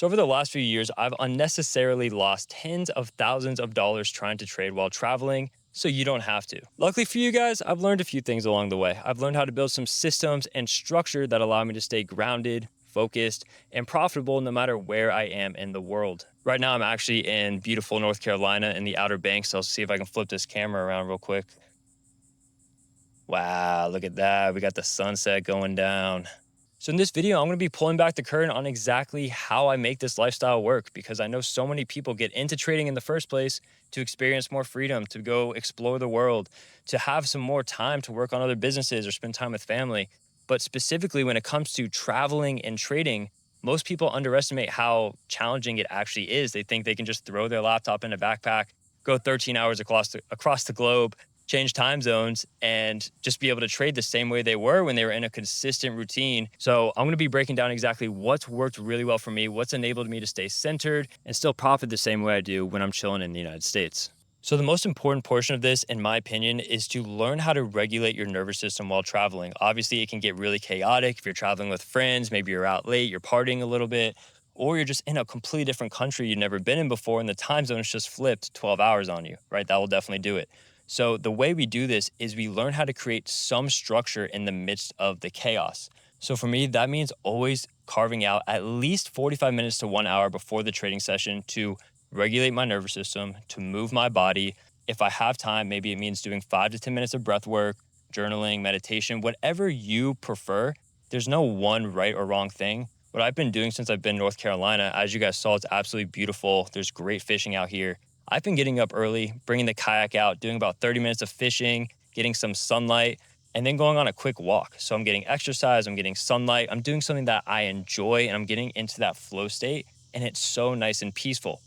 So over the last few years, I've unnecessarily lost tens of thousands of dollars trying to trade while traveling, so you don't have to. Luckily for you guys, I've learned a few things along the way. I've learned how to build some systems and structure that allow me to stay grounded, focused, and profitable no matter where I am in the world. Right now, I'm actually in beautiful North Carolina in the Outer Banks. I'll see if I can flip this camera around real quick. Wow, look at that. We got the sunset going down. So in this video, I'm going to be pulling back the curtain on exactly how I make this lifestyle work because I know so many people get into trading in the first place to experience more freedom, to go explore the world, to have some more time to work on other businesses or spend time with family. But specifically when it comes to traveling and trading, most people underestimate how challenging it actually is. They think they can just throw their laptop in a backpack, go 13 hours across the globe, change time zones, and just be able to trade the same way they were when they were in a consistent routine. So I'm going to be breaking down exactly what's worked really well for me, what's enabled me to stay centered and still profit the same way I do when I'm chilling in the United States. So the most important portion of this, in my opinion, is to learn how to regulate your nervous system while traveling. Obviously, it can get really chaotic if you're traveling with friends, maybe you're out late, you're partying a little bit, or you're just in a completely different country you've never been in before and the time zone is just flipped 12 hours on you, right? That will definitely do it. So the way we do this is we learn how to create some structure in the midst of the chaos. So for me, that means always carving out at least 45 minutes to 1 hour before the trading session to regulate my nervous system, to move my body. If I have time, maybe it means doing 5 to 10 minutes of breath work, journaling, meditation, whatever you prefer. There's no one right or wrong thing. What I've been doing since I've been in North Carolina, as you guys saw, it's absolutely beautiful. There's great fishing out here. I've been getting up early, bringing the kayak out, doing about 30 minutes of fishing, getting some sunlight, and then going on a quick walk. So I'm getting exercise, I'm getting sunlight, I'm doing something that I enjoy, and I'm getting into that flow state. And it's so nice and peaceful.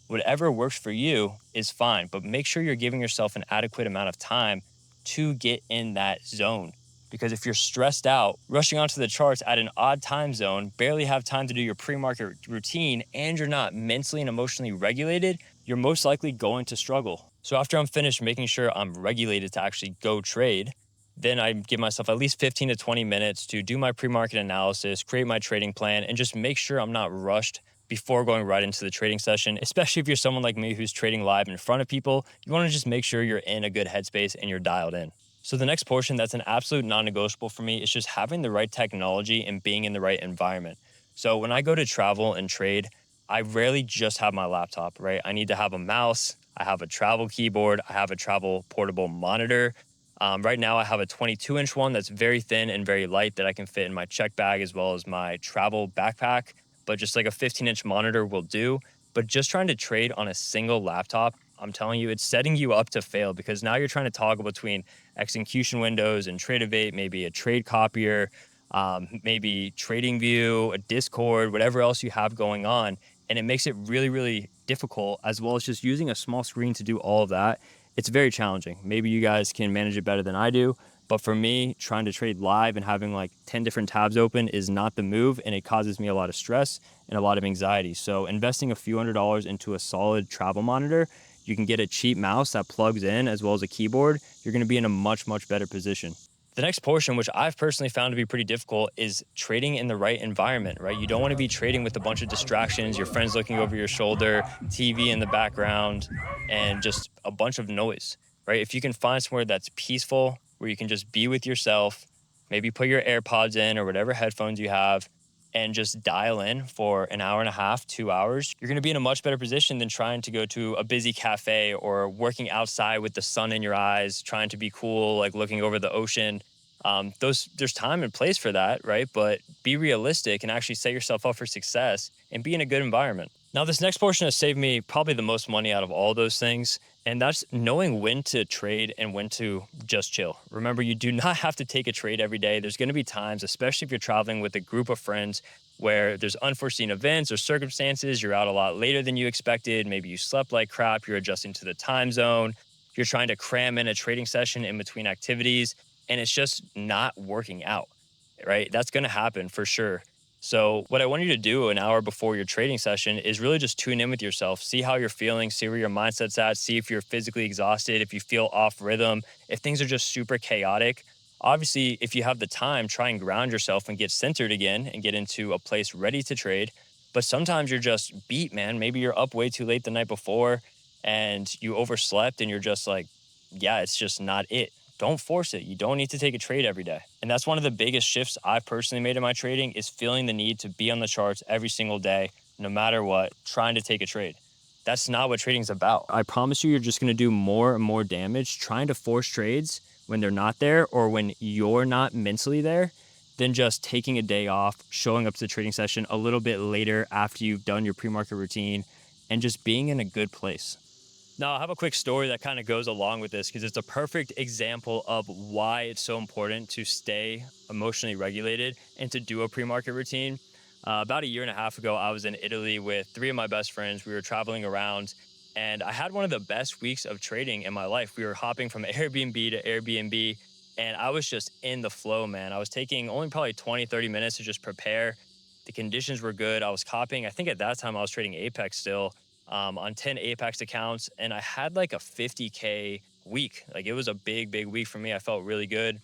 Whatever works for you is fine, but make sure you're giving yourself an adequate amount of time to get in that zone. Because if you're stressed out, rushing onto the charts at an odd time zone, barely have time to do your pre-market routine, and you're not mentally and emotionally regulated, you're most likely going to struggle. So after I'm finished making sure I'm regulated to actually go trade, then I give myself at least 15 to 20 minutes to do my pre-market analysis, create my trading plan, and just make sure I'm not rushed before going right into the trading session. Especially if you're someone like me who's trading live in front of people, you want to just make sure you're in a good headspace and you're dialed in. So the next portion that's an absolute non-negotiable for me is just having the right technology and being in the right environment. So when I go to travel and trade, I rarely just have my laptop, right? I need to have a mouse, I have a travel keyboard, I have a travel portable monitor. Right now I have a 22-inch one that's very thin and very light that I can fit in my check bag as well as my travel backpack, but just like a 15-inch monitor will do. But just trying to trade on a single laptop, I'm telling you, it's setting you up to fail because now you're trying to toggle between execution windows and Tradeovate, maybe a trade copier, maybe TradingView, a Discord, whatever else you have going on. And it makes it really, really difficult, as well as just using a small screen to do all of that. It's very challenging. Maybe you guys can manage it better than I do. But for me, trying to trade live and having like 10 different tabs open is not the move, and it causes me a lot of stress and a lot of anxiety. So investing a few $100s into a solid travel monitor, you can get a cheap mouse that plugs in as well as a keyboard. You're going to be in a much, much better position. The next portion, which I've personally found to be pretty difficult, is trading in the right environment, right? You don't want to be trading with a bunch of distractions, your friends looking over your shoulder, TV in the background, and just a bunch of noise, right? If you can find somewhere that's peaceful, where you can just be with yourself, maybe put your AirPods in or whatever headphones you have, and just dial in for an hour and a half, 2 hours, you're going to be in a much better position than trying to go to a busy cafe or working outside with the sun in your eyes, trying to be cool, like looking over the ocean. There's time and place for that, right? But be realistic and actually set yourself up for success and be in a good environment. Now, this next portion has saved me probably the most money out of all those things, and that's knowing when to trade and when to just chill. Remember, you do not have to take a trade every day. There's going to be times, especially if you're traveling with a group of friends, where there's unforeseen events or circumstances. You're out a lot later than you expected. Maybe you slept like crap. You're adjusting to the time zone. You're trying to cram in a trading session in between activities, and it's just not working out, right? That's going to happen for sure. So what I want you to do an hour before your trading session is really just tune in with yourself, see how you're feeling, see where your mindset's at, see if you're physically exhausted, if you feel off rhythm, if things are just super chaotic. Obviously, if you have the time, try and ground yourself and get centered again and get into a place ready to trade. But sometimes you're just beat, man. Maybe you're up way too late the night before and you overslept and you're just like, yeah, it's just not it. Don't force it. You don't need to take a trade every day. And that's one of the biggest shifts I've personally made in my trading is feeling the need to be on the charts every single day, no matter what, trying to take a trade. That's not what trading's about. I promise you, you're just going to do more and more damage trying to force trades when they're not there or when you're not mentally there than just taking a day off, showing up to the trading session a little bit later after you've done your pre-market routine and just being in a good place. Now, I have a quick story that kind of goes along with this because it's a perfect example of why it's so important to stay emotionally regulated and to do a pre-market routine. About a year and a half ago, I was in Italy with three of my best friends. We were traveling around and I had one of the best weeks of trading in my life. We were hopping from Airbnb to Airbnb and I was just in the flow, man. I was taking only probably 20, 30 minutes to just prepare. The conditions were good. I was copying. I think at that time I was trading Apex still on 10 Apex accounts, and I had like a 50K week. Like it was a big, big week for me. I felt really good.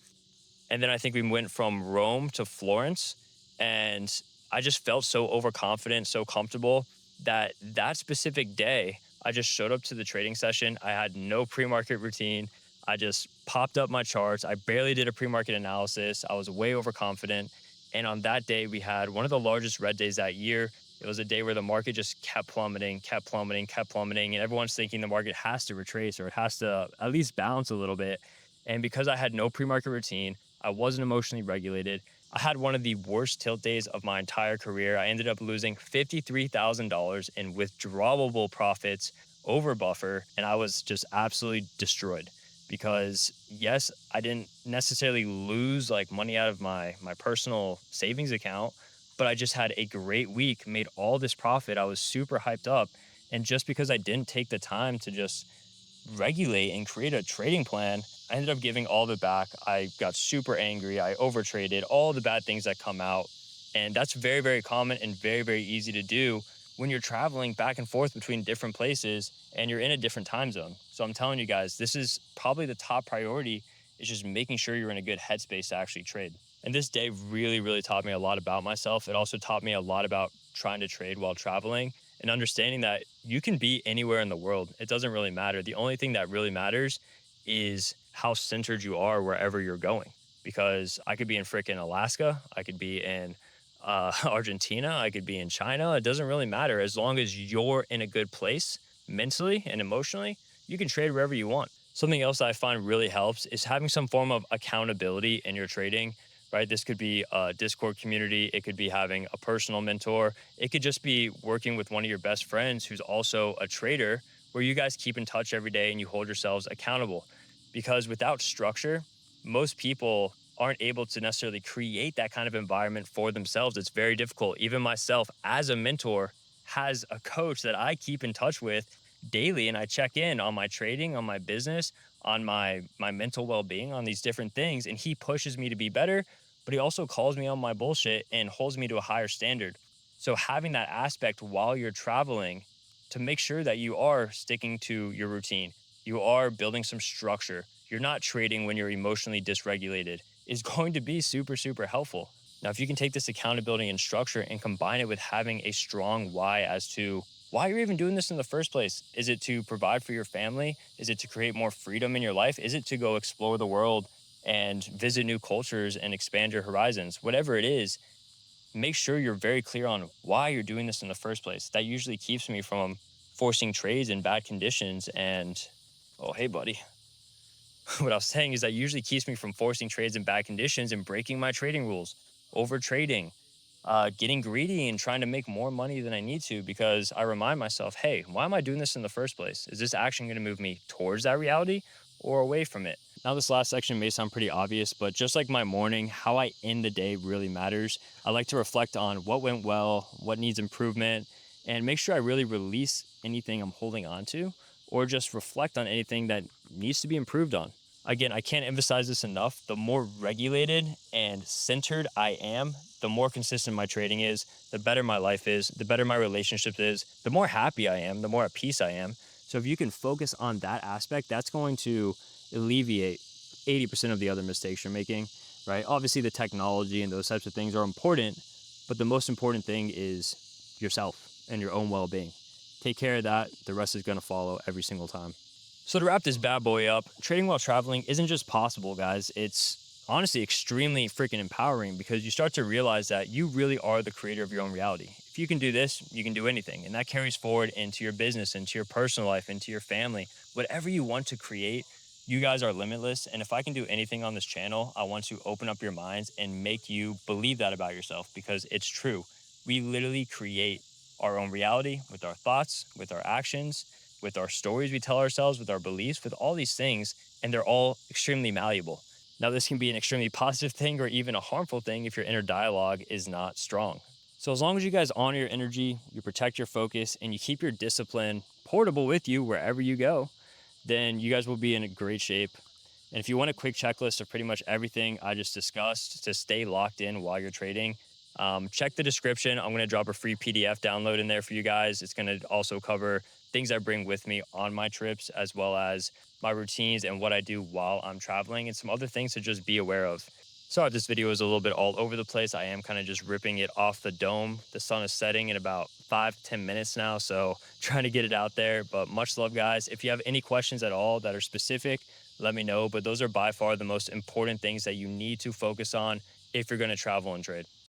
And then I think we went from Rome to Florence, and I just felt so overconfident, so comfortable that that specific day, I just showed up to the trading session. I had no pre-market routine. I just popped up my charts. I barely did a pre-market analysis. I was way overconfident. And on that day, we had one of the largest red days that year. It was a day where the market just kept plummeting, kept plummeting, kept plummeting. And everyone's thinking the market has to retrace or it has to at least bounce a little bit. And because I had no pre-market routine, I wasn't emotionally regulated. I had one of the worst tilt days of my entire career. I ended up losing $53,000 in withdrawable profits over buffer, and I was just absolutely destroyed because yes, I didn't necessarily lose like money out of my personal savings account, but I just had a great week, made all this profit. I was super hyped up, and just because I didn't take the time to just regulate and create a trading plan, I ended up giving all of it back. I got super angry. I overtraded, all the bad things that come out. And that's very, very common and very, very easy to do when you're traveling back and forth between different places and you're in a different time zone. So I'm telling you guys, this is probably the top priority is just making sure you're in a good headspace to actually trade. And this day really, really taught me a lot about myself. It also taught me a lot about trying to trade while traveling and understanding that you can be anywhere in the world. It doesn't really matter. The only thing that really matters is how centered you are wherever you're going. Because I could be in freaking Alaska, I could be in Argentina, I could be in China. It doesn't really matter. As long as you're in a good place mentally and emotionally, you can trade wherever you want. Something else that I find really helps is having some form of accountability in your trading, right? This could be a Discord community, it could be having a personal mentor, it could just be working with one of your best friends who's also a trader where you guys keep in touch every day and you hold yourselves accountable. Because without structure, most people aren't able to necessarily create that kind of environment for themselves. It's very difficult. Even myself, as a mentor, has a coach that I keep in touch with daily and I check in on my trading, on my business, on my mental well-being, on these different things, and he pushes me to be better, but he also calls me on my bullshit and holds me to a higher standard. So having that aspect while you're traveling to make sure that you are sticking to your routine, you are building some structure, you're not trading when you're emotionally dysregulated is going to be super, super helpful. Now, if you can take this accountability and structure and combine it with having a strong why as to why you're even doing this in the first place. Is it to provide for your family? Is it to create more freedom in your life? Is it to go explore the world and visit new cultures and expand your horizons? Whatever it is, make sure you're very clear on why you're doing this in the first place. That usually keeps me from forcing trades in bad conditions. And, oh, hey, buddy. What I was saying is that usually keeps me from forcing trades in bad conditions and breaking my trading rules, over trading, getting greedy and trying to make more money than I need to because I remind myself, hey, why am I doing this in the first place? Is this action going to move me towards that reality or away from it? Now, this last section may sound pretty obvious, but just like my morning, how I end the day really matters. I like to reflect on what went well, what needs improvement, and make sure I really release anything I'm holding on to or just reflect on anything that needs to be improved on. Again, I can't emphasize this enough. The more regulated and centered I am, the more consistent my trading is, the better my life is, the better my relationship is, the more happy I am, the more at peace I am. So if you can focus on that aspect, that's going to alleviate 80% of the other mistakes you're making, right? Obviously, the technology and those types of things are important, but the most important thing is yourself and your own well-being. Take care of that. The rest is going to follow every single time. So to wrap this bad boy up, trading while traveling isn't just possible, guys. It's honestly extremely freaking empowering because you start to realize that you really are the creator of your own reality. If you can do this, you can do anything. And that carries forward into your business, into your personal life, into your family. Whatever you want to create, you guys are limitless. And if I can do anything on this channel, I want to open up your minds and make you believe that about yourself because it's true. We literally create our own reality with our thoughts, with our actions, with our stories we tell ourselves, with our beliefs, with all these things, and they're all extremely malleable. Now, this can be an extremely positive thing or even a harmful thing if your inner dialogue is not strong. So, as long as you guys honor your energy, you protect your focus, and you keep your discipline portable with you wherever you go, then you guys will be in a great shape. And if you want a quick checklist of pretty much everything I just discussed to stay locked in while you're trading, check the description. I'm going to drop a free PDF download in there for you guys. It's going to also cover things I bring with me on my trips, as well as my routines and what I do while I'm traveling, and some other things to just be aware of. Sorry if this video is a little bit all over the place. I am kind of just ripping it off the dome. The sun is setting in about 5 to 10 minutes now, so trying to get it out there. But much love, guys. If you have any questions at all that are specific, let me know. But those are by far the most important things that you need to focus on if you're going to travel and trade.